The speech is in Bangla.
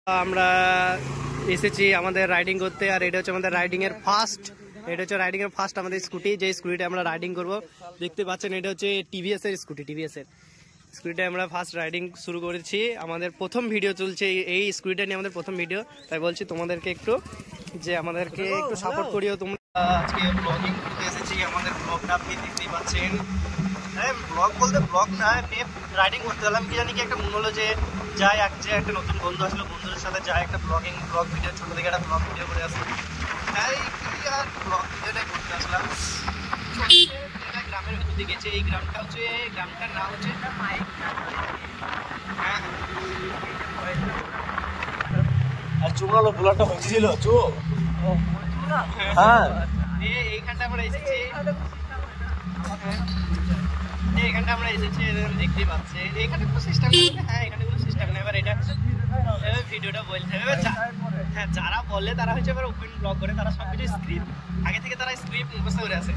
আমরা এসেছি আমাদের রাইডিং করতে, আর এটা হচ্ছে আমাদের রাইডিং এর ফার্স্ট আমাদের স্কুটি, যে স্কুটিটা আমরা রাইডিং করব। দেখতে পাচ্ছেন এটা হচ্ছে টিভিএস এর স্কুটিটা আমরা ফার্স্ট রাইডিং শুরু করেছি। আমাদের প্রথম ভিডিও চলছে এই স্কুটিটা নিয়ে, আমাদের প্রথম ভিডিও, তাই বলছি তোমাদেরকে একটু আমাদেরকে একটু সাপোর্ট করিও তোমরা। আজকে ব্লগিং করতে এসেছি, আমাদের ব্লগটা আপনি দেখতেই পাচ্ছেন। হ্যাঁ, ব্লগ বলতে ব্লগ না, রাইডিং করতে গেলাম, কি জানি কি একটা মনে হলো যে যাই একটা নতুন বন্ধু আসলো, বন্ধুদের সাথে যাই একটা ব্লগ ভিডিও, ছোটো থেকে একটা ব্লগ ভিডিও করে আসলাম। তাই আর ব্লগ ভিডিওটাই করতে আসলাম। গ্রামের ভিতর দিয়ে গেছে, এই গ্রামটার নাম হচ্ছে আর চুমড়ালো বোলাটা হয়েছিল চো। হ্যাঁ, এইখানটা আমরা এসেছি, দেখতেই পাচ্ছি এখানে কোনো সিস্টেম নেই। হ্যাঁ, এখানে কোনো সিস্টেম নেই। এবার এটা ভিডিওটা বলতে হবে, হ্যাঁ, যারা বলে তারা হচ্ছে এবার ওপেন ব্লগ করে, তারা সবকিছু স্ক্রিপ্ট আগে থেকে তারা স্ক্রিপ্ট মুখস্থ করে আছে।